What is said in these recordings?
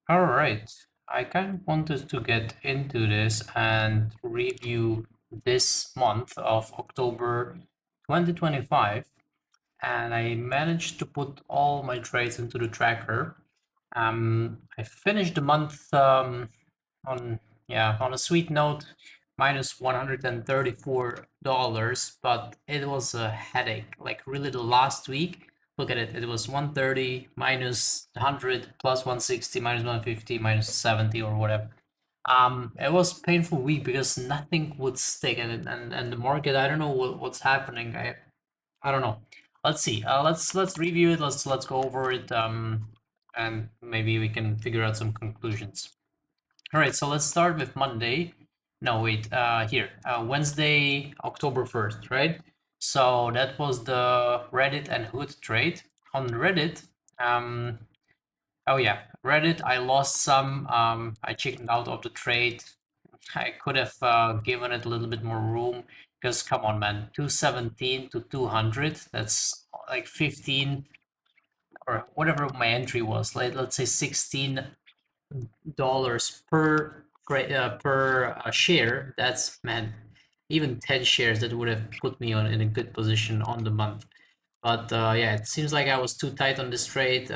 All right. I kind of wanted to get into this and review this month of October 2025, and I managed to put all my trades into the tracker. I finished the month on on a sweet note, minus $134, but it was a headache. Like really the last week, look at it, it was 130 minus 100 plus 160 minus 150 minus 70 or whatever. It was painful week because nothing would stick, and the market, I don't know what's happening. I don't know. Let's see. Let's review it. Let's go over it. And maybe we can figure out some conclusions. All right, so let's start with Monday. No, wait, here, Wednesday, October 1st, right? So that was the Reddit and Hood trade. On Reddit, um, oh yeah, Reddit, I lost some. I chickened out of the trade. I could have given it a little bit more room because come on, man, 217 to 200, that's like 15 or whatever my entry was. Let's say $16 per share. That's man, even 10 shares that would have put me on in a good position on the month. But yeah, it seems like I was too tight on this trade.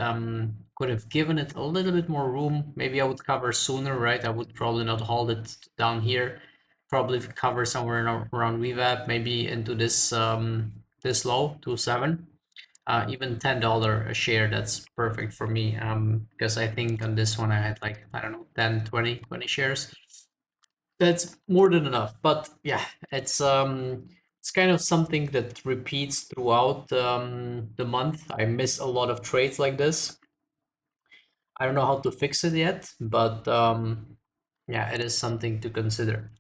Could have given it a little bit more room. Maybe I would cover sooner, right? I would probably not hold it down here. Probably cover somewhere around VWAP, maybe into this low, 2.7. Even $10 a share, that's perfect for me. Because I think on this one I had like, I don't know, 10, 20 shares. That's more than enough. But yeah, it's kind of something that repeats throughout the month. I miss a lot of trades like this. I don't know how to fix it yet, but yeah, it is something to consider.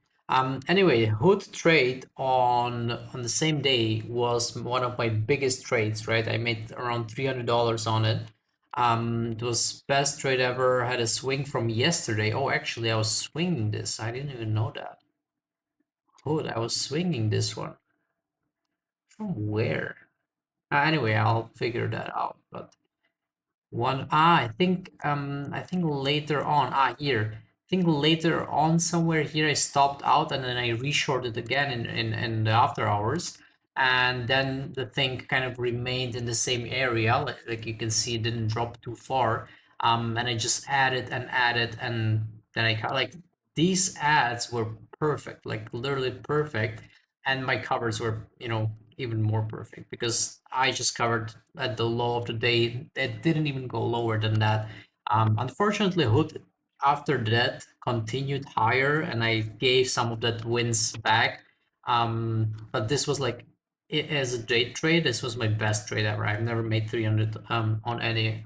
Anyway, Hood trade on the same day was one of my biggest trades, right? I made around $300 on it. It was best trade ever. Had a swing from yesterday. Oh, actually, I was swinging this. I didn't even know that. Hood, I was swinging this one. From where? Anyway, I'll figure that out. But I think later on, here. I think later on somewhere here I stopped out and then I reshorted again in the after hours. And then the thing kind of remained in the same area. Like you can see, it didn't drop too far. And I just added and then like these ads were perfect, like literally perfect. And my covers were, even more perfect because I just covered at the low of the day. It didn't even go lower than that. Unfortunately, Hood after that continued higher, and I gave some of that wins back. But this was like as a day trade. This was my best trade ever. I've never made 300 on any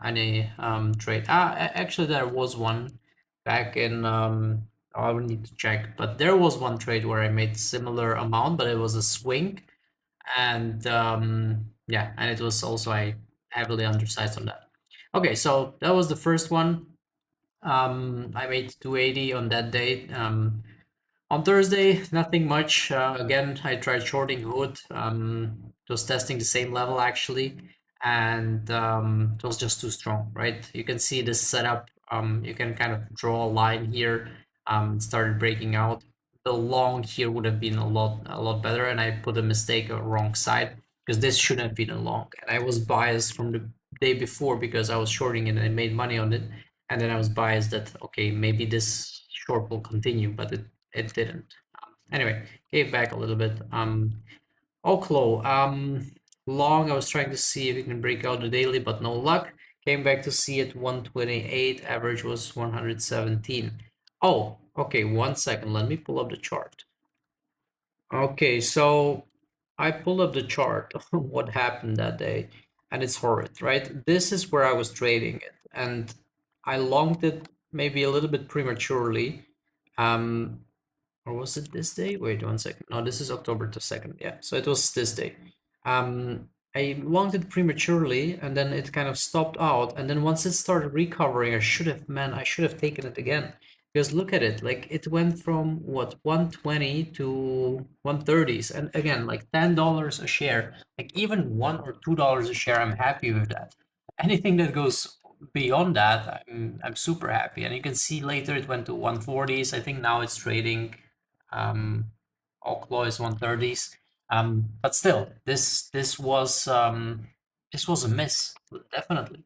trade. Actually, there was one back in. I would need to check, but there was one trade where I made similar amount, but it was a swing, and yeah, and it was also I heavily undersized on that. Okay, so that was the first one. I made 280 on that day. On Thursday, nothing much. Again, I tried shorting Hood. It was testing the same level actually, and it was just too strong, right? You can see this setup. You can kind of draw a line here. It started breaking out. The long here would have been a lot better, and I put a mistake a wrong side because this shouldn't have been a long. And I was biased from the day before because I was shorting it and I made money on it, and then I was biased that okay, maybe this short will continue, but it didn't. Anyway, gave back a little bit. Oklo, long. I was trying to see if we can break out the daily, but no luck. Came back to see it 128. Average was 117. Oh, okay. 1 second. Let me pull up the chart. Okay, so I pulled up the chart on what happened that day, and it's horrid, right? This is where I was trading it, and I longed it maybe a little bit prematurely. Um, or was it this day? Wait 1 second. No, this is October the 2nd. Yeah, so it was this day. I launched it prematurely and then it kind of stopped out. And then once it started recovering, I should have taken it again. Because look at it, like it went from what 120 to 130s. And again, like $10 a share, like even $1 or $2 a share, I'm happy with that. Anything that goes beyond that, I'm super happy. And you can see later it went to 140s. I think now it's trading um Oklo is 130s. But still, this was a miss, definitely.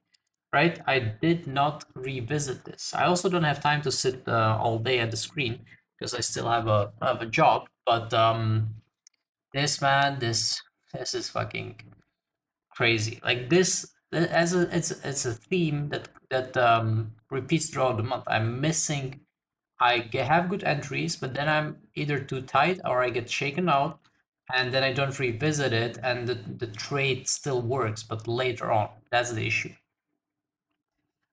Right? I did not revisit this. I also don't have time to sit all day at the screen because I still have a job. But this man, this is fucking crazy. Like this, as a it's a theme that repeats throughout the month. I'm missing. Have good entries, but then I'm either too tight or I get shaken out, and then I don't revisit it, and the trade still works, but later on. That's the issue.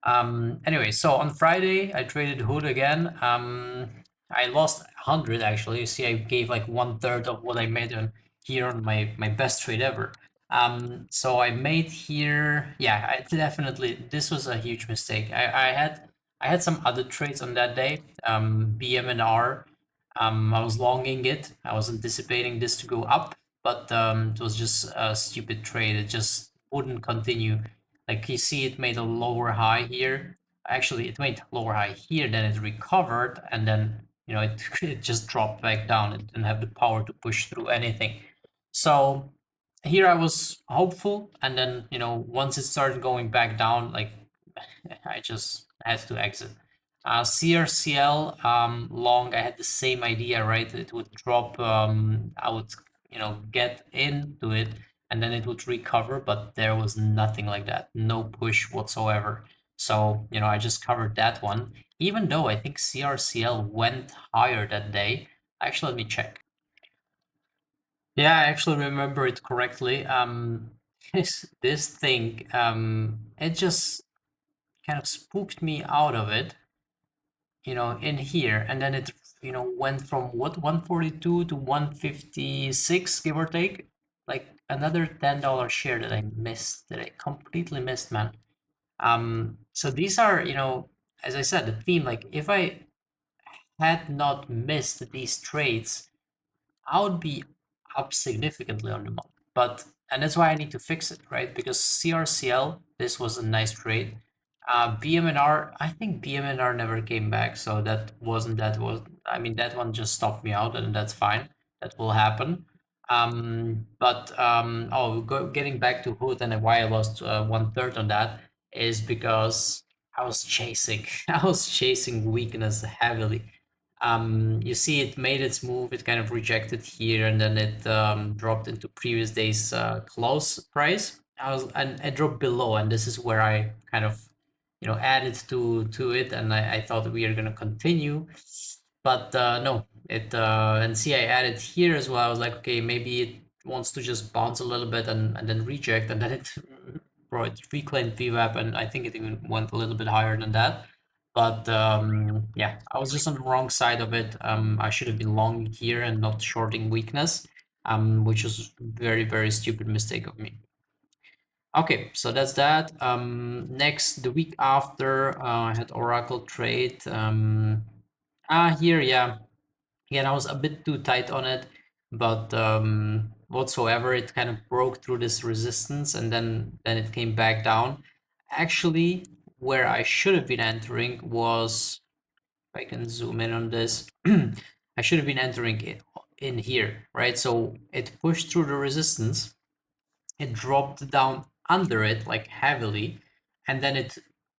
Anyway, so on Friday I traded Hood again. I lost 100 actually. You see, I gave like one third of what I made on here on my best trade ever. So I made here. Yeah, I definitely this was a huge mistake. I had some other trades on that day. BMNR. I was longing it. I was anticipating this to go up, but it was just a stupid trade. It just wouldn't continue. Like you see, it made a lower high here. Actually, it made lower high here, then it recovered, and then it just dropped back down. It didn't have the power to push through anything. So here I was hopeful, and then once it started going back down, like I just had to exit. CRCL long, I had the same idea, right? It would drop. I would get into it, and then it would recover, but there was nothing like that, no push whatsoever. So I just covered that one, even though I think CRCL went higher that day. Actually, let me check. Yeah, I actually remember it correctly. This thing, it just kind of spooked me out of it, in here, and then it, went from what 142 to 156, give or take, like another $10 share that I missed, that I completely missed, man. So these are, as I said, the theme. Like if I had not missed these trades, I would be up significantly on the month. But and that's why I need to fix it, right? Because CRCL, this was a nice trade. BMNR, I think BMNR never came back, so that was I mean that one just stopped me out, and that's fine. That will happen. Getting back to Hood and why I lost one third on that is because I was chasing, I was chasing weakness heavily. You see it made its move, it kind of rejected here, and then it dropped into previous day's close price. And I dropped below, and this is where I kind of added to it, and I thought we are gonna continue, but no, it and see I added here as well. I was like, okay, maybe it wants to just bounce a little bit and then reject, and then it bro, it reclaimed VWAP, and I think it even went a little bit higher than that. But yeah, I was just on the wrong side of it. I should have been long here and not shorting weakness, which was very, very stupid mistake of me. Okay, so that's that. Next, the week after, I had Oracle trade. Here, yeah, again, I was a bit too tight on it, but whatsoever, it kind of broke through this resistance, and then it came back down. Actually, where I should have been entering was, if I can zoom in on this, I should have been entering it in here, right? So it pushed through the resistance, it dropped down under it like heavily, and then it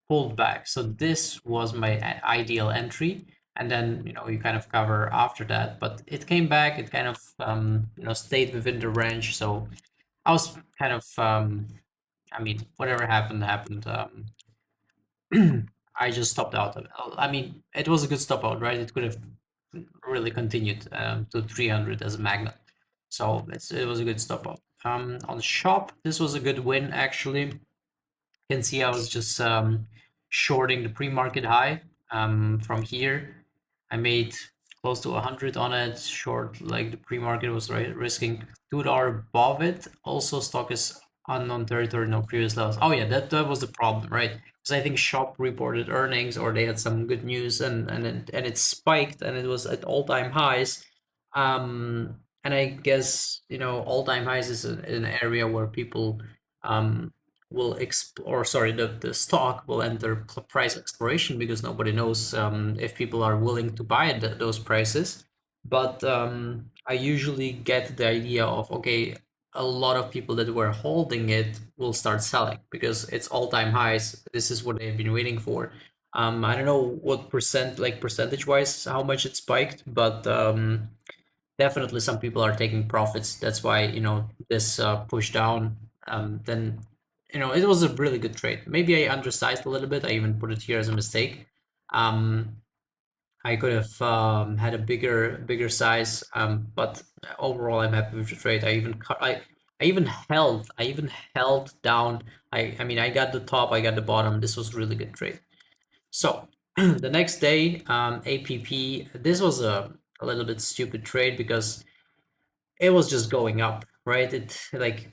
pulled back. So this was my ideal entry, and then you kind of cover after that. But it came back, it kind of stayed within the range. So I was kind of I mean, whatever happened happened. I just stopped out of it. I mean, it was a good stop out, right? It could have really continued to 300 as a magnet. So it was a good stop out. On shop, this was a good win actually. You can see I was just shorting the pre-market high from here. I made close to 100 on it. Short, like the pre-market was risking $2 above it. Also, stock is unknown territory, no previous levels. Oh yeah, that was the problem, right? Because I think Shop reported earnings or they had some good news, and it spiked and it was at all-time highs. And I guess all-time highs is an area where people or sorry, the stock will enter price exploration because nobody knows if people are willing to buy at those prices. But I usually get the idea of, okay, a lot of people that were holding it will start selling because it's all-time highs. This is what they've been waiting for. I don't know what like percentage wise, how much it spiked, but definitely some people are taking profits. That's why, this push down, then, it was a really good trade. Maybe I undersized a little bit. I even put it here as a mistake. Um, I could have had a bigger size, but overall I'm happy with the trade. I even held down. I mean, I got the top, I got the bottom. This was a really good trade. So the next day, APP. This was a little bit stupid trade because it was just going up, right? It like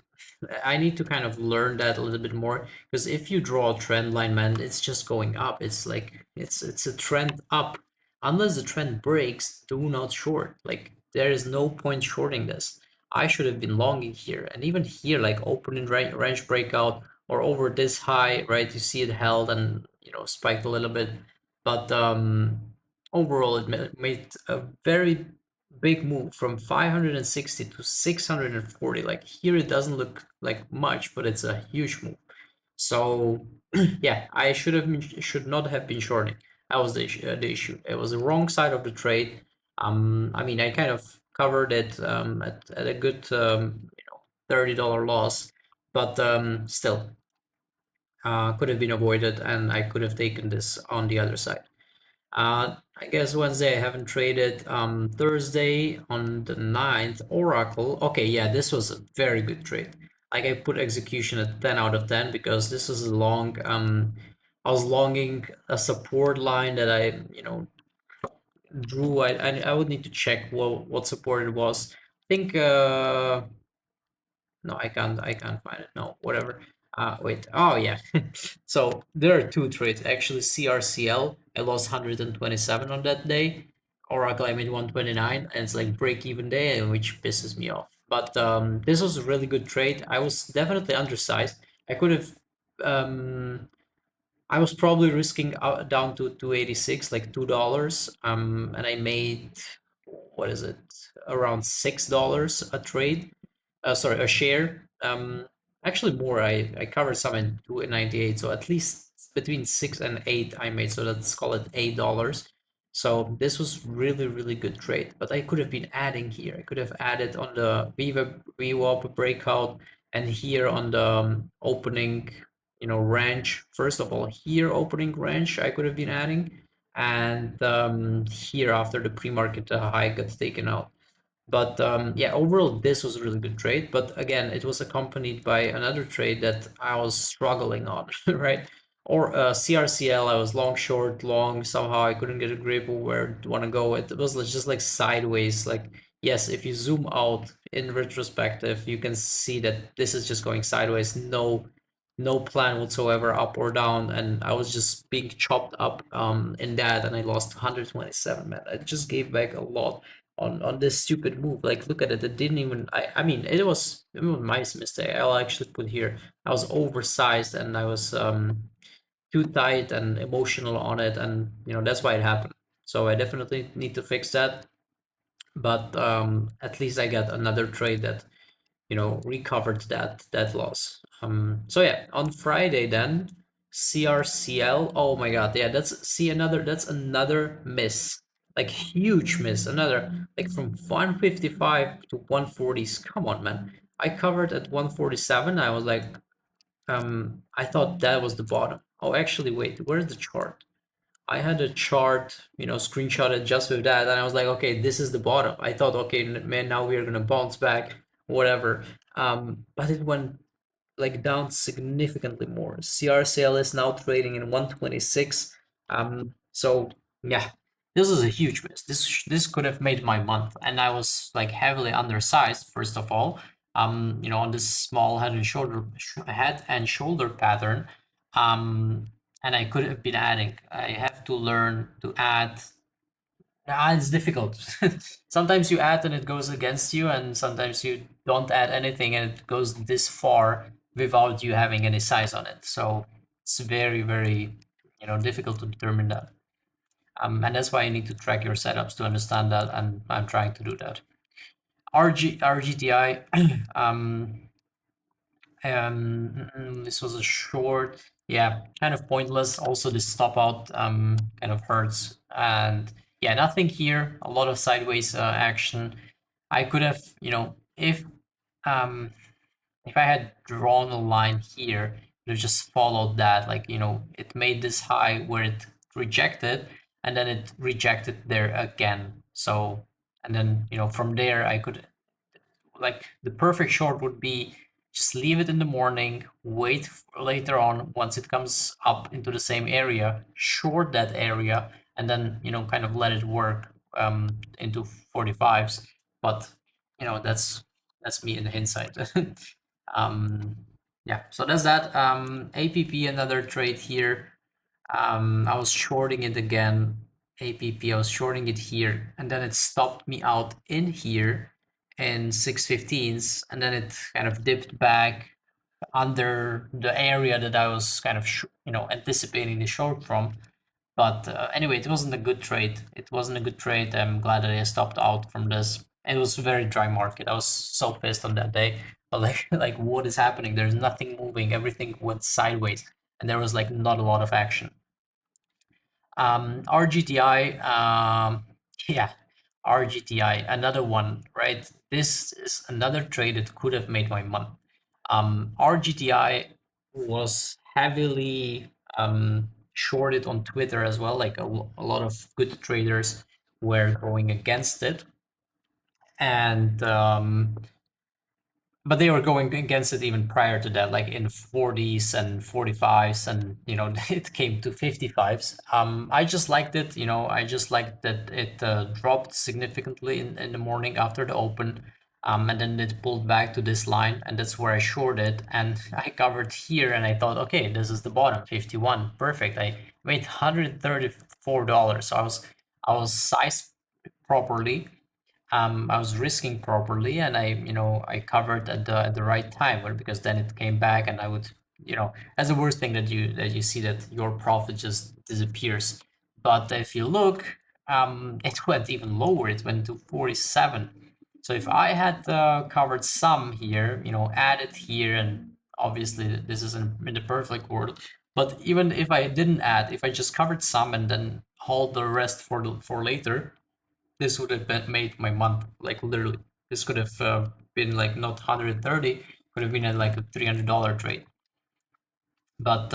I need to kind of learn that a little bit more because if you draw a trend line, man, it's just going up. It's like it's a trend up. Unless the trend breaks, do not short. Like there is no point shorting this. I should have been longing here, and even here, like opening range breakout or over this high, right? You see it held and spiked a little bit, but overall it made a very big move from 560 to 640. Like here it doesn't look like much, but it's a huge move. So yeah, I should not have been shorting. That was the issue. It was the wrong side of the trade. I mean, I kind of covered it at a good $30 loss, but still could have been avoided, and I could have taken this on the other side. I guess Wednesday I haven't traded. Thursday on the 9th, Oracle. Okay, yeah, this was a very good trade. Like I put execution at 10 out of 10 because this is a long. I was longing a support line that I drew. I would need to check what support it was. I think no, I can't find it. No, whatever. Wait. Oh yeah. So there are two trades actually. CRCL, I lost 127 on that day. Oracle, I made 129, and it's like break even day, which pisses me off. But this was a really good trade. I was definitely undersized. I could have I was probably risking down to 286, like $2. And I made, what is it, around $6 a trade. Sorry, a share. Actually more. I covered some in 298, so at least between 6 and 8 I made. So let's call it $8. So this was really good trade. But I could have been adding here. I could have added on the VWAP breakout and here on the opening range. First of all, here opening range I could have been adding, and here after the pre-market high got taken out. But yeah, overall this was a really good trade. But again, it was accompanied by another trade that I was struggling on, right? Or CRCL, I was long, short, long. Somehow I couldn't get a grip of where to want to go. It was just like sideways. Like yes, if you zoom out in retrospective, you can see that this is just going sideways. No plan whatsoever, up or down, and I was just being chopped up in that, and I lost 127. Man, I just gave back a lot on this stupid move. Like look at it, it didn't even I mean it was my mistake. I'll actually put here I was oversized and I was too tight and emotional on it, and that's why it happened. So I definitely need to fix that. But at least I got another trade that recovered that loss. So yeah, on Friday then, CRCL. Oh my God, yeah, that's another miss, like huge miss. Another like from 155 to 140s. Come on, man. I covered at 147. I was like, I thought that was the bottom. Oh, actually, wait, where's the chart? I had a chart, screenshotted just with that, and I was like, okay, this is the bottom. I thought, okay, man, now we are gonna bounce back, whatever. But it went like down significantly more. CRCL is now trading in 126. So yeah, this is a huge miss. This could have made my month, and I was like heavily undersized. First of all, on this small head and shoulder pattern, and I could have been adding. I have to learn to add. It's difficult. Sometimes you add and it goes against you, and sometimes you don't add anything and it goes this far. without you having any size on it. So it's very, very, difficult to determine that. And that's why you need to track your setups to understand that, and I'm trying to do that. RGTI, this was a short, yeah, kind of pointless. Also, the stop out kind of hurts, and yeah, nothing here. A lot of sideways action. I could have, um, if I had drawn a line here, it would just followed that. Like, it made this high where it rejected, and then it rejected there again. So, and then, from there, I could, like, the perfect short would be just leave it in the morning, wait later on once it comes up into the same area, short that area, and then, kind of let it work into 45s. But, that's me in hindsight. um, yeah, so that's that. APP, another trade here. I was shorting it again. APP, I was shorting it here, and then it stopped me out in here in 615s, and then it kind of dipped back under the area that I was kind of anticipating the short from. But anyway, it wasn't a good trade. It wasn't a good trade. I'm glad that I stopped out from this. It was a very dry market. I was so pissed on that day. But like, like what is happening? There's nothing moving. Everything went sideways, and there was like not a lot of action. RGTI, yeah, RGTI, another one, right? This is another trade that could have made my money. RGTI was heavily shorted on Twitter as well. Like a lot of good traders were going against it, and but they were going against it even prior to that, like in 40s and 45s, and it came to 55s. I just liked it. I just liked that it dropped significantly in the morning after the open, and then it pulled back to this line, and that's where I shorted, and I covered here, and I thought, okay, this is the bottom, 51, perfect. I made $134. So I was sized properly. I was risking properly, and I covered at the right time, because then it came back, and I would, that's the worst thing, that you see that your profit just disappears. But if you look, it went even lower. It went to 47. So if I had covered some here, added here, and obviously this is in the perfect world. But even if I didn't add, if I just covered some and then hold the rest for later, this would have made my month, like literally. This could have been like not 130, could have been like a $300 trade. But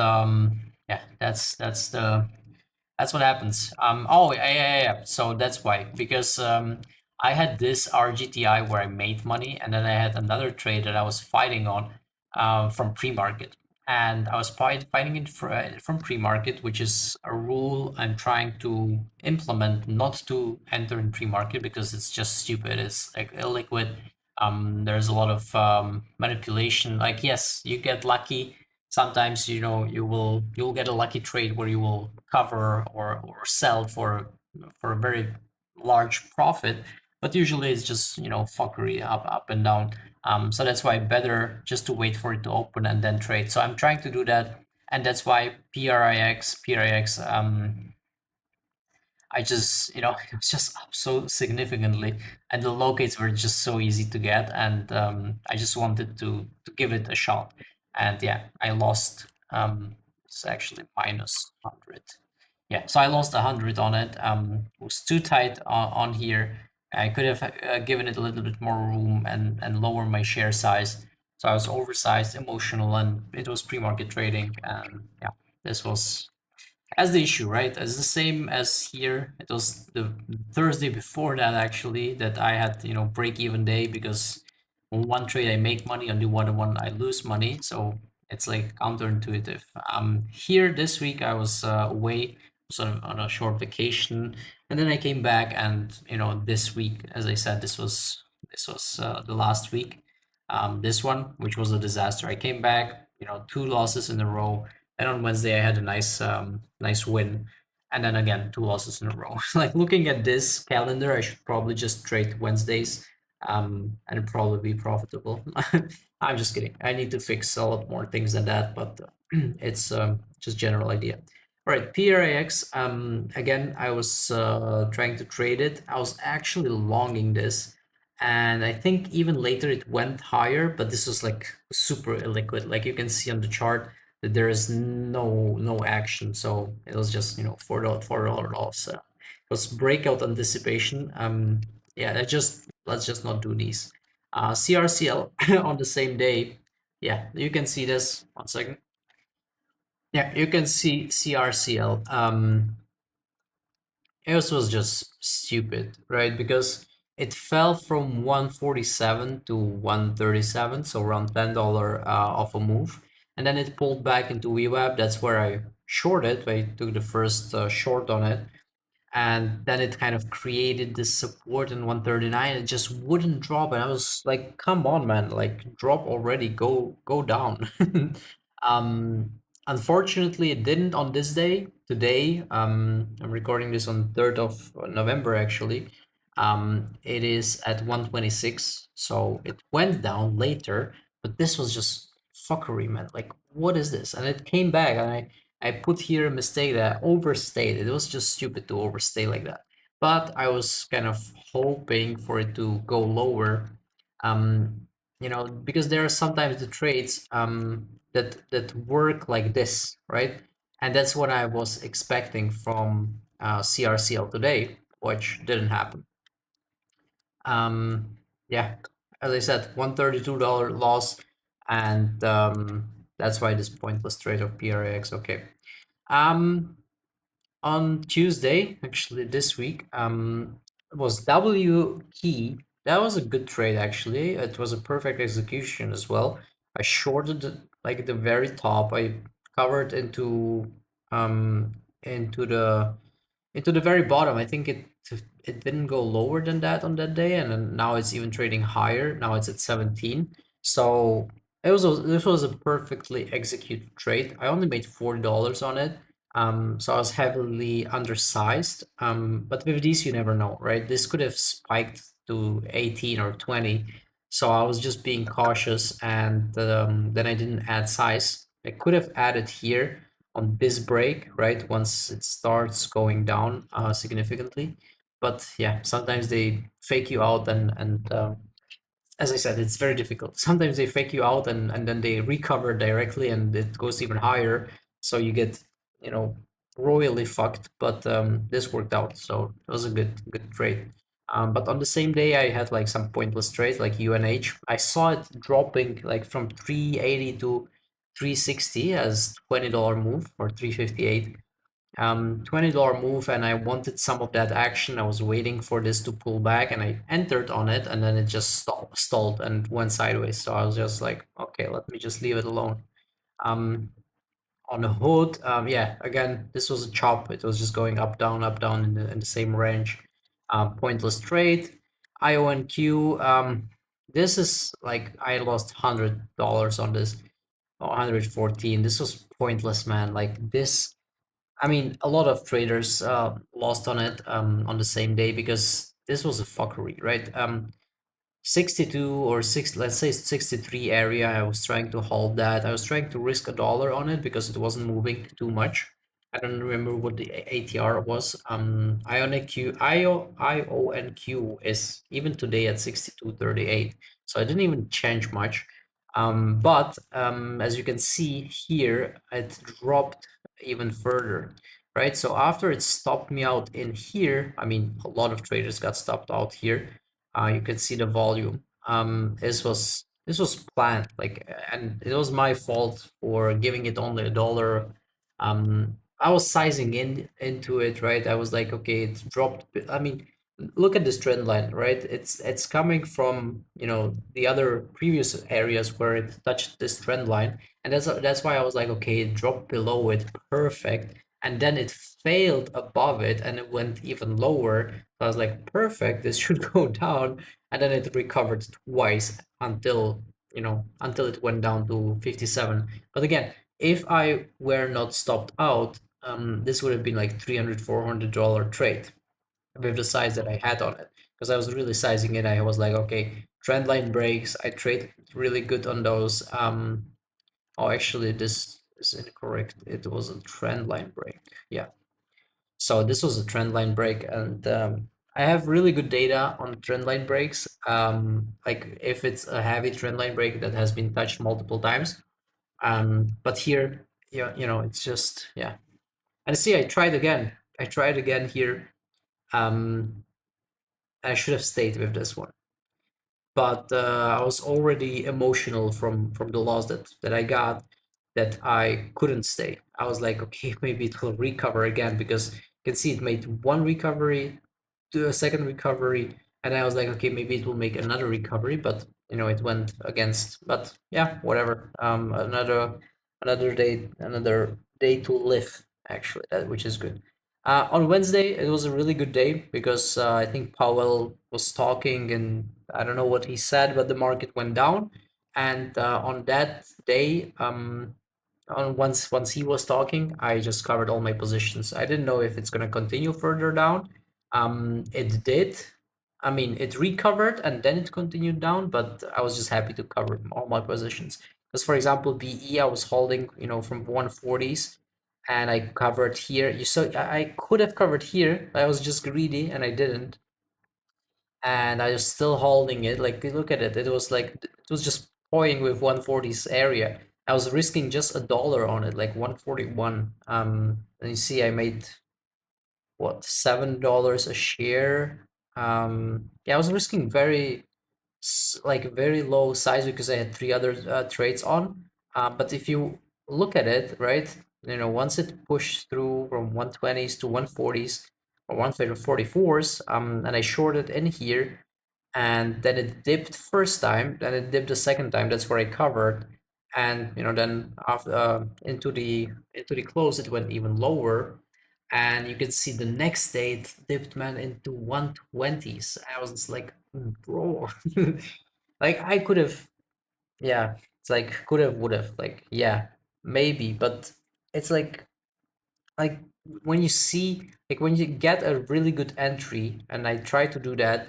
yeah, that's what happens. Oh, yeah. So that's why, because I had this RGTI where I made money, and then I had another trade that I was fighting on from pre-market, and I was fighting it from pre-market, which is a rule I'm trying to implement, not to enter in pre-market, because it's just stupid. It's like illiquid. There's a lot of manipulation. Like, yes, you get lucky sometimes, you'll get a lucky trade where you will cover or sell for a very large profit, but usually it's just fuckery up and down. So that's why better just to wait for it to open and then trade. So I'm trying to do that, and that's why PRIX I just, it was just up so significantly, and the locates were just so easy to get, and I just wanted to give it a shot, and yeah, I lost. It's actually minus 100. Yeah, so I lost 100 on it. It was too tight on here. I could have given it a little bit more room and lower my share size. So I was oversized, emotional, and it was pre-market trading, and yeah, this was as the issue, right? As the same as here. It was the Thursday before that, actually, that I had, break even day, because on one trade I make money, on the other one I lose money. So it's like counterintuitive. Here this week I was away, sort of on a short vacation, and then I came back, and this week, as I said, this was the last week. This one, which was a disaster. I came back, two losses in a row. And on Wednesday, I had a nice win, and then again 2 losses in a row. Like, looking at this calendar, I should probably just trade Wednesdays. and it'd probably be profitable. I'm just kidding. I need to fix a lot more things than that, but it's just general idea. All right, PRAX. Again, I was trying to trade it. I was actually longing this, and I think even later it went higher, but this was like super illiquid. Like you can see on the chart that there is no action, so it was just $4 loss. It was breakout anticipation. Yeah, let's just not do these. CRCL on the same day. Yeah, you can see this. One second. Yeah, you can see CRCL. It was just stupid, right? Because it fell from 147 to 137, so around $10 of a move, and then it pulled back into VWAP. That's where I shorted. I took the first short on it, and then it kind of created this support in 139. It just wouldn't drop, and I was like, come on, man, like drop already, go down. um Unfortunately it didn't on this day. Today, I'm recording this on 3rd of November actually. It is at 126, so it went down later, but this was just fuckery, man. Like, what is this? And it came back, and I put here a mistake that I overstayed. It was just stupid to overstay like that. But I was kind of hoping for it to go lower. Because there are sometimes the trades that work like this, right? And that's what I was expecting from CRCL today, which didn't happen. Yeah, as I said, $132 loss, and that's why this pointless trade of PRAX. Okay. Um, on Tuesday, actually this week, was W key. That was a good trade actually. It was a perfect execution as well. I shorted like at the very top. I covered um into the into the very bottom. I think it didn't go lower than that on that day, and then now it's even trading higher. Now it's at 17. So this was a perfectly executed trade. I only made $40 on it. So I was heavily undersized. But with these, you never know, right? This could have spiked to 18 or 20. So I was just being cautious, and then I didn't add size. I could have added here on this break, right? Once it starts going down significantly. But yeah, sometimes they fake you out, and as I said, it's very difficult. Sometimes they fake you out, and then they recover directly, and it goes even higher. So you get, you know, royally fucked. But this worked out, so it was a good trade. But on the same day, I had like some pointless trades like UNH. I saw it dropping like from 380 to 360 as $20 move, or 358. $20 move, and I wanted some of that action. I was waiting for this to pull back, and I entered on it, and then it just stalled and went sideways. So I was just like, okay, let me just leave it alone. Um, on the hood, yeah, again, this was a chop. It was just going up down in the same range. Pointless trade. IONQ. This is like I lost $100 on this, or 114. This was pointless, man. Like this, I mean, a lot of traders lost on it on the same day because this was a fuckery, right? 62 or 6, let's say 63 area. I was trying to hold that. I was trying to risk $1 on it because it wasn't moving too much. I don't remember what the ATR was. IONQ is even today at 62.38, so I didn't even change much. But as you can see here, it dropped even further, right? So after it stopped me out in here, I mean, a lot of traders got stopped out here. You can see the volume. This was planned, like, and it was my fault for giving it only $1. I was sizing into it, right? I was like, okay, it's dropped. I mean, look at this trend line, right? It's coming from, the other previous areas where it touched this trend line, and that's why I was like, okay, it dropped below it, perfect, and then it failed above it, and it went even lower. So I was like, perfect, this should go down, and then it recovered twice until it went down to 57. But again, if I were not stopped out, this would have been like $300, $400 trade with the size that I had on it. because I was really sizing it. I was like, okay, trend line breaks. I trade really good on those. Oh, actually, this is incorrect. It was a trend line break. Yeah. So this was a trend line break, and I have really good data on trend line breaks. Like if it's a heavy trend line break that has been touched multiple times. But here, yeah, it's just, yeah. And see, I tried again. I tried again here. Um, I should have stayed with this one, but I was already emotional from the loss that I got, that I couldn't stay. I was like, okay, maybe it will recover again, because you can see it made one recovery, do a second recovery, and I was like, okay, maybe it will make another recovery, but it went against. But yeah, whatever. Another day to live, actually, which is good. On Wednesday, it was a really good day because I think Powell was talking, and I don't know what he said, but the market went down. And on that day, once he was talking, I just covered all my positions. I didn't know if it's gonna continue further down. It did. I mean, it recovered and then it continued down, but I was just happy to cover all my positions. Because for example, BE I was holding, from 140s, and I covered here. You saw I could have covered here. I was just greedy and I didn't, and I was still holding it. Like, look at it. It was like it was just toying with 140s area. I was risking just $1 on it, like 141. And you see, I made what, $7 a share. Yeah, I was risking like very low size because I had three other trades on. But if you look at it, right, once it pushed through from 120s to 140s or 144s, and I shorted in here, and then it dipped first time, then it dipped the second time. That's where I covered, and then after into the close, it went even lower, and you can see the next day it dipped, man, into 120s. I was just like, bro, like I could have, yeah, it's like could have, would have, like, yeah, maybe, but it's like when you see, like when you get a really good entry, and I try to do that,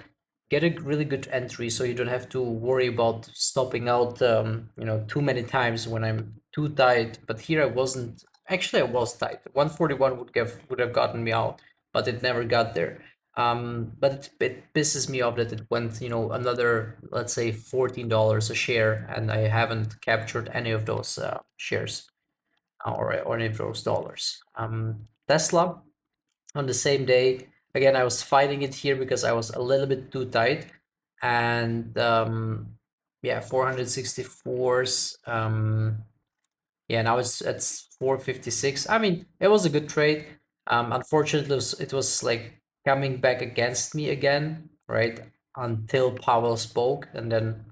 get a really good entry so you don't have to worry about stopping out too many times when I'm too tight. But here I wasn't. Actually, I was tight. 141 would have gotten me out, but it never got there. But it pisses me off that it went, another, let's say, $14 a share, and I haven't captured any of those shares, or any of those dollars. Tesla, on the same day, again, I was fighting it here because I was a little bit too tight, and yeah, 464s. Yeah, now it's 456. I mean, it was a good trade. Unfortunately, it was like coming back against me again, right? Until Powell spoke, and then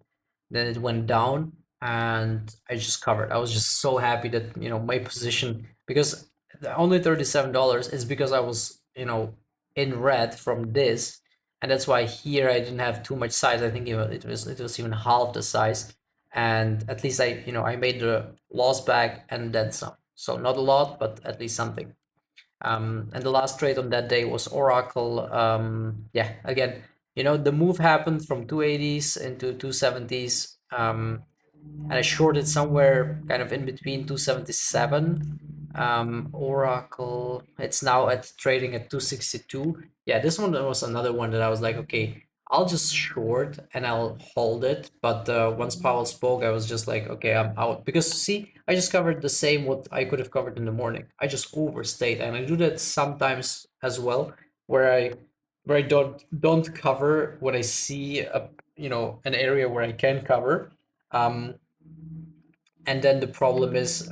it went down, and I just covered. I was just so happy that my position, because the only $37 is because I was in red from this, and that's why here I didn't have too much size. I think it was even half the size, and at least I made the loss back and then some. So not a lot, but at least something. And the last trade on that day was Oracle. Yeah, again, the move happened from 280s into 270s. And I shorted somewhere kind of in between 277. Oracle, it's now at trading at 262. Yeah, this one was another one that I was like, okay, I'll just short and I'll hold it. But once Powell spoke, I was just like, okay, I'm out. Because see, I just covered the same what I could have covered in the morning. I just overstayed, and I do that sometimes as well, where I don't cover when I see an area where I can cover. Um, and then the problem is,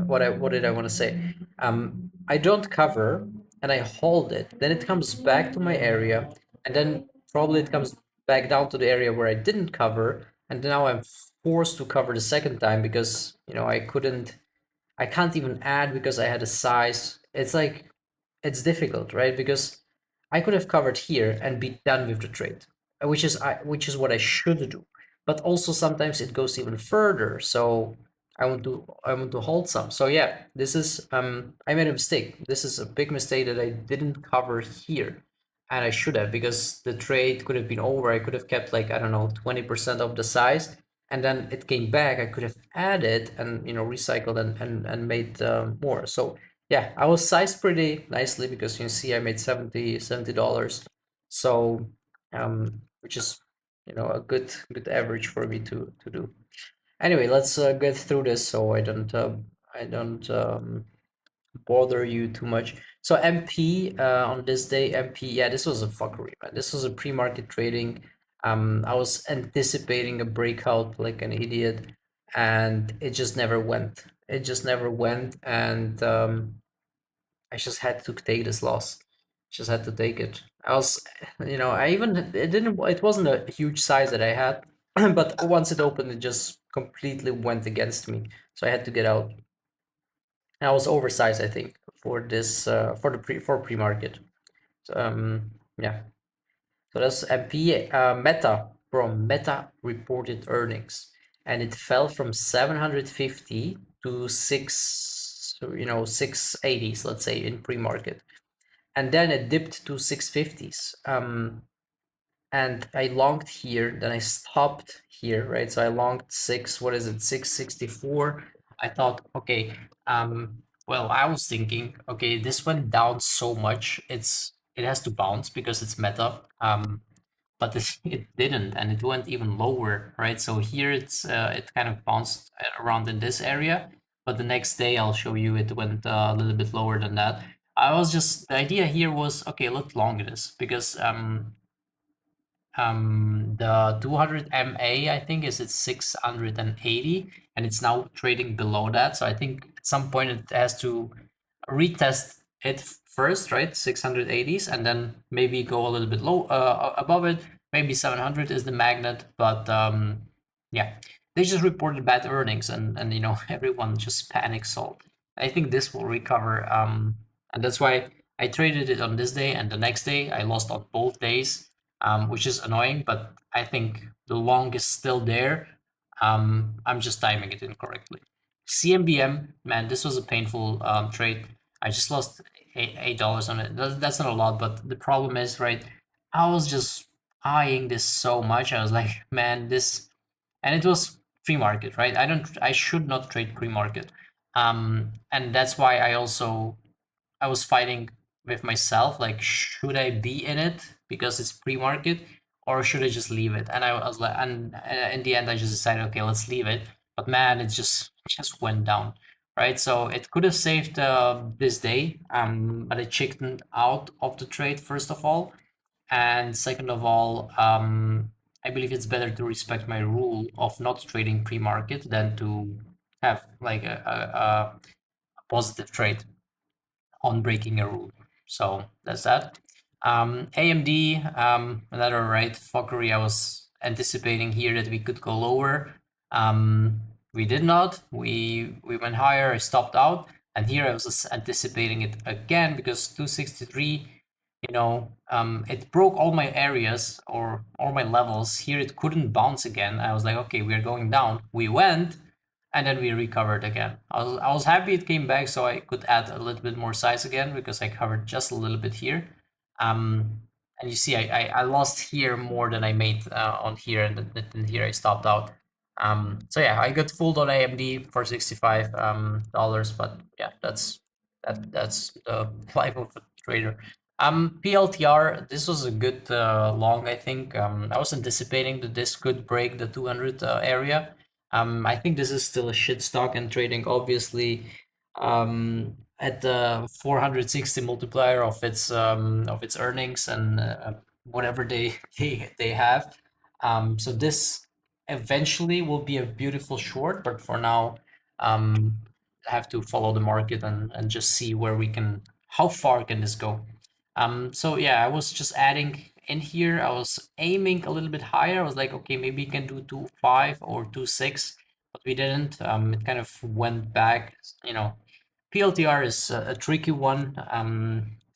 what did I want to say? I don't cover and I hold it. Then it comes back to my area, and then probably it comes back down to the area where I didn't cover, and now I'm forced to cover the second time because I can't even add because I had a size. It's like it's difficult, right? Because I could have covered here and be done with the trade, which is what I should do. But also sometimes it goes even further, so I want to hold some. So yeah, this is I made a mistake. This is a big mistake that I didn't cover here. and I should have, because the trade could have been over. I could have kept like, I don't know, 20% of the size, and then it came back. I could have added and recycled and made more. So yeah, I was sized pretty nicely because you see I made $70. So which is a good average for me to do. Anyway, let's get through this so I don't bother you too much. So MP on this day, MP, yeah, this was a fuckery, man. This was a pre-market trading. I was anticipating a breakout like an idiot, and it just never went. It just never went, and I just had to take this loss. Just had to take it. I was, I even it didn't. It wasn't a huge size that I had, but once it opened, it just completely went against me. So I had to get out. I was oversized, I think, for this for pre-market. So, yeah. So that's MP. Meta, from Meta reported earnings, and it fell from 750 to 680s, let's say, in pre-market, and then it dipped to 650s. And I longed here, then I stopped here, right? So I longed what is it, 664. I thought, okay, well, I was thinking, okay, this went down so much, it has to bounce because it's Meta. But it didn't, and it went even lower, right? So here it kind of bounced around in this area, but the next day I'll show you it went a little bit lower than that. The idea here was, okay, let's long this because the 200 MA, I think, is at 680, and it's now trading below that. So I think at some point it has to retest it first, right? 680s, and then maybe go a little bit low above it. Maybe 700 is the magnet, but yeah, they just reported bad earnings, and everyone just panics. So I think this will recover, and that's why I traded it on this day, and the next day I lost on both days, which is annoying. But I think the long is still there. I'm just timing it incorrectly. CMBM, man, this was a painful trade. I just lost $8 on it. That's not a lot, but the problem is, right? I was just eyeing this so much. I was like, man, this, and it was pre-market, right? I should not trade pre-market, and that's why I was fighting with myself, like, should I be in it because it's pre-market, or should I just leave it? And I was like, and in the end, I just decided, okay, let's leave it. But man, it just went down, right? So it could have saved this day, but I chickened out of the trade first of all, and second of all, I believe it's better to respect my rule of not trading pre-market than to have like a positive trade on breaking a rule. So that's that. AMD, another right fuckery. I was anticipating here that we could go lower. We did not. We went higher. I stopped out, and here I was anticipating it again because 263. It broke all my areas or all my levels. Here it couldn't bounce again. I was like, okay, we are going down. We went, and then we recovered again. I was happy it came back so I could add a little bit more size again because I covered just a little bit here. And you see I lost here more than I made on here, and then here I stopped out. So yeah, I got fooled on AMD for $65 dollars, but yeah, that's the life of a trader. PLTR, this was a good long, I think. I was anticipating that this could break the 200 area. I think this is still a shit stock and trading, obviously, at the 460 multiplier of its earnings and whatever they have. So this eventually will be a beautiful short, but for now, have to follow the market and just see where we can, how far can this go. So yeah, I was just adding in here. I was aiming a little bit higher. I was like, okay, maybe you can do 2.5 or 2.6, but we didn't. It kind of went back. PLTR is a tricky one.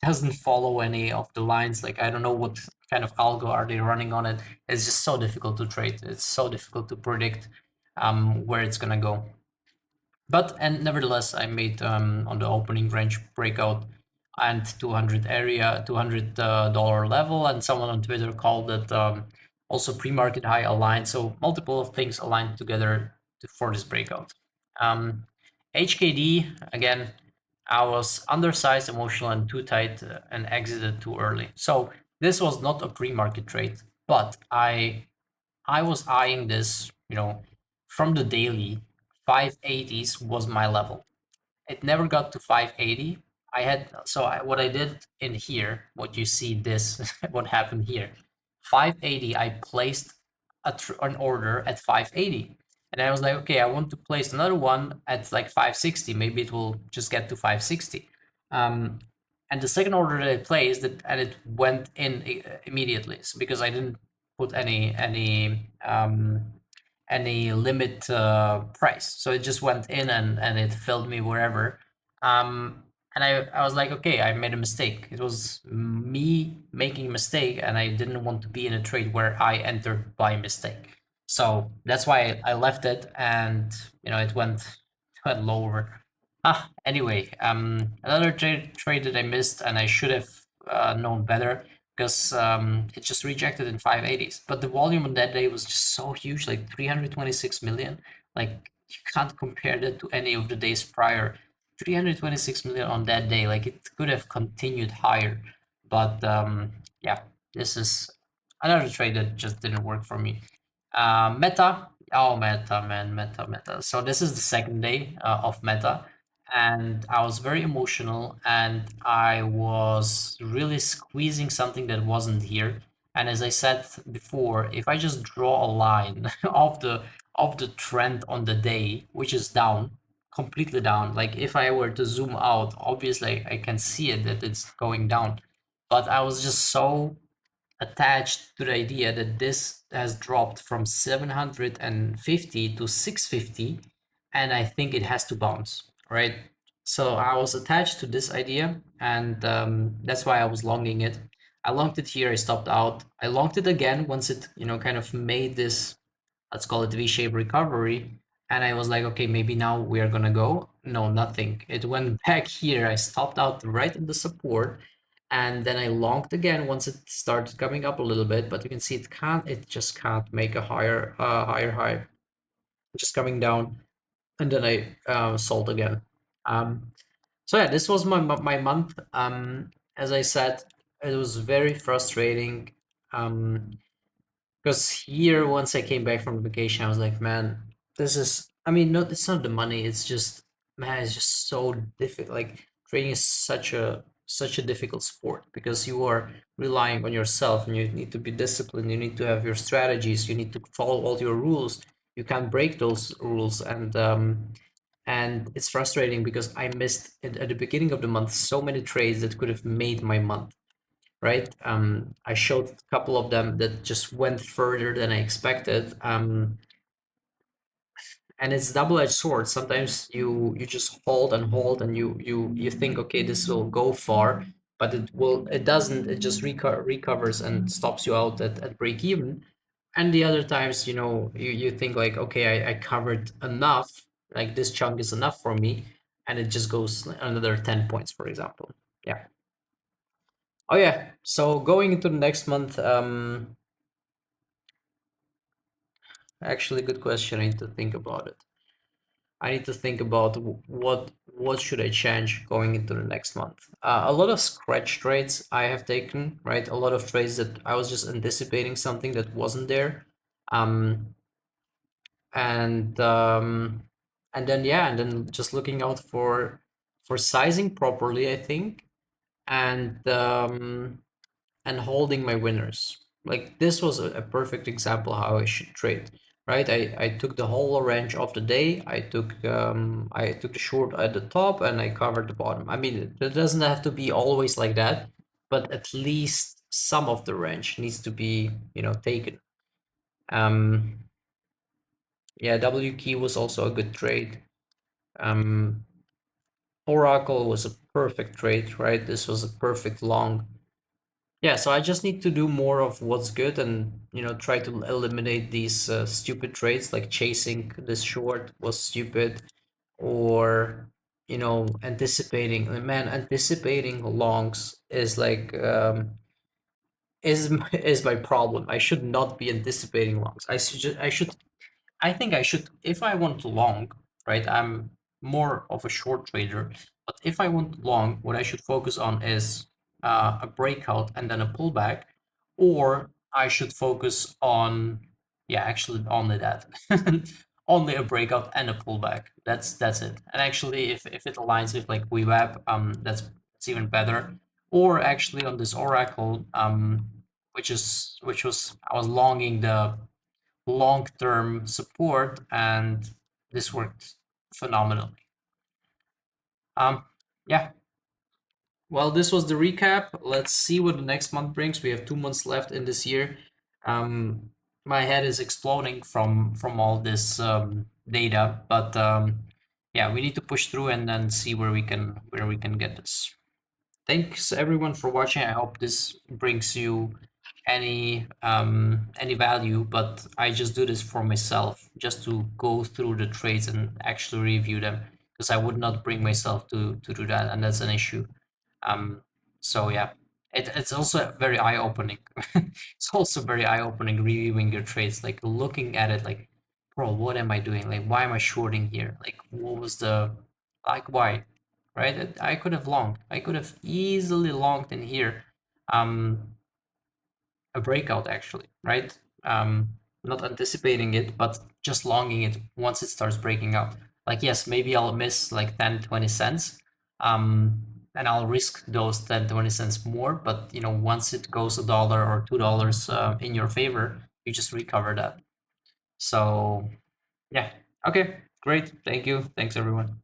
Doesn't follow any of the lines. Like, I don't know what kind of algo are they running on it. It's just so difficult to trade. It's so difficult to predict where it's gonna go. But and nevertheless, I made on the opening range breakout and 200 area, $200 dollar level, and someone on Twitter called it also pre-market high aligned. So multiple of things aligned together for this breakout. HKD again, I was undersized, emotional, and too tight, and exited too early. So this was not a pre-market trade, but I was eyeing this, from the daily. 580s was my level. It never got to 580. What I did in here, what you see this, what happened here, 580, I placed an order at 580. And I was like, okay, I want to place another one at like 560. Maybe it will just get to 560. Um, and the second order that I placed, and it went in immediately. So because I didn't put any limit price. So it just went in, and it filled me wherever. And I was like, okay, I made a mistake. It was me making a mistake, and I didn't want to be in a trade where I entered by mistake. So that's why I left it, and it went lower. Anyway, another trade that I missed, and I should have known better, because it just rejected in 580s. But the volume on that day was just so huge, like 326 million. Like, you can't compare that to any of the days prior. 326 million on that day, like, it could have continued higher. But yeah, this is another trade that just didn't work for me. Meta. Oh, Meta, man, Meta. So this is the second day of Meta, and I was very emotional, and I was really squeezing something that wasn't here. And as I said before, if I just draw a line of the trend on the day, which is down, completely down. Like, if I were to zoom out, obviously I can see it that it's going down. But I was just so attached to the idea that this has dropped from 750 to 650, and I think it has to bounce, right? So I was attached to this idea, and that's why I was longing it. I longed it here, I stopped out. I longed it again once it, kind of made this, let's call it V-shaped recovery. And I was like, okay, maybe now we are gonna go. No, nothing. It went back here. I stopped out right at the support, and then I longed again once it started coming up a little bit. But you can see it just can't make a higher high. Just coming down, and then I sold again. Um, so yeah, this was my month. As I said, it was very frustrating. Because here, once I came back from vacation, I was like, man, this is, I mean, no, it's not the money. It's just, man, it's just so difficult. Like, trading is such a difficult sport, because you are relying on yourself, and you need to be disciplined. You need to have your strategies. You need to follow all your rules. You can't break those rules. And it's frustrating because I missed at the beginning of the month so many trades that could have made my month, right? I showed a couple of them that just went further than I expected. And it's double-edged sword. Sometimes you just hold and hold, and you think, okay, this will go far, but it doesn't. It just recovers and stops you out at break even. And the other times, you think like, okay, I covered enough, like this chunk is enough for me, and it just goes another 10 points, for example. Yeah. Oh yeah. So going into the next month, actually, good question. I need to think about it. I need to think about what should I change going into the next month. A lot of scratch trades I have taken, right? A lot of trades that I was just anticipating something that wasn't there, um, and then yeah, and then just looking out for sizing properly, I think, and and holding my winners. Like, this was a perfect example how I should trade, right? I took the whole range of the day. I took the short at the top, and I covered the bottom. I mean, it doesn't have to be always like that, but at least some of the range needs to be, taken. Um, yeah, W key was also a good trade. Um, Oracle was a perfect trade, right? This was a perfect long. Yeah, so I just need to do more of what's good, and try to eliminate these stupid trades, like chasing this short was stupid, or anticipating, man, anticipating longs is like is my problem. I should not be anticipating longs. I think I should, if I want long, right? I'm more of a short trader, but if I want long, what I should focus on is a breakout and then a pullback, or I should focus on, yeah, actually only that, only a breakout and a pullback. That's it. And actually, if it aligns with like VWAP, that's even better. Or actually on this Oracle, which was I was longing the long-term support, and this worked phenomenally. Um, yeah. Well, this was the recap. Let's see what the next month brings. We have 2 months left in this year. Um, my head is exploding from all this data, but yeah, we need to push through and then see where we can get this. Thanks everyone for watching. I hope this brings you any value, but I just do this for myself, just to go through the trades and actually review them, because I would not bring myself to do that, and that's an issue. um so yeah, it's also very eye-opening. It's also very eye-opening reviewing your trades, like looking at it like, bro, what am I doing? Like, why am I shorting here? Like, what was the, like, why, right? I could have longed, I could have easily longed in here, um a breakout actually, right? Not anticipating it, but just longing it once it starts breaking out. Like, yes, maybe I'll miss like 10, 20 cents. Um, and I'll risk those 10, 20 cents more. But, once it goes $1 or $2 in your favor, you just recover that. So, yeah. Okay, great. Thank you. Thanks, everyone.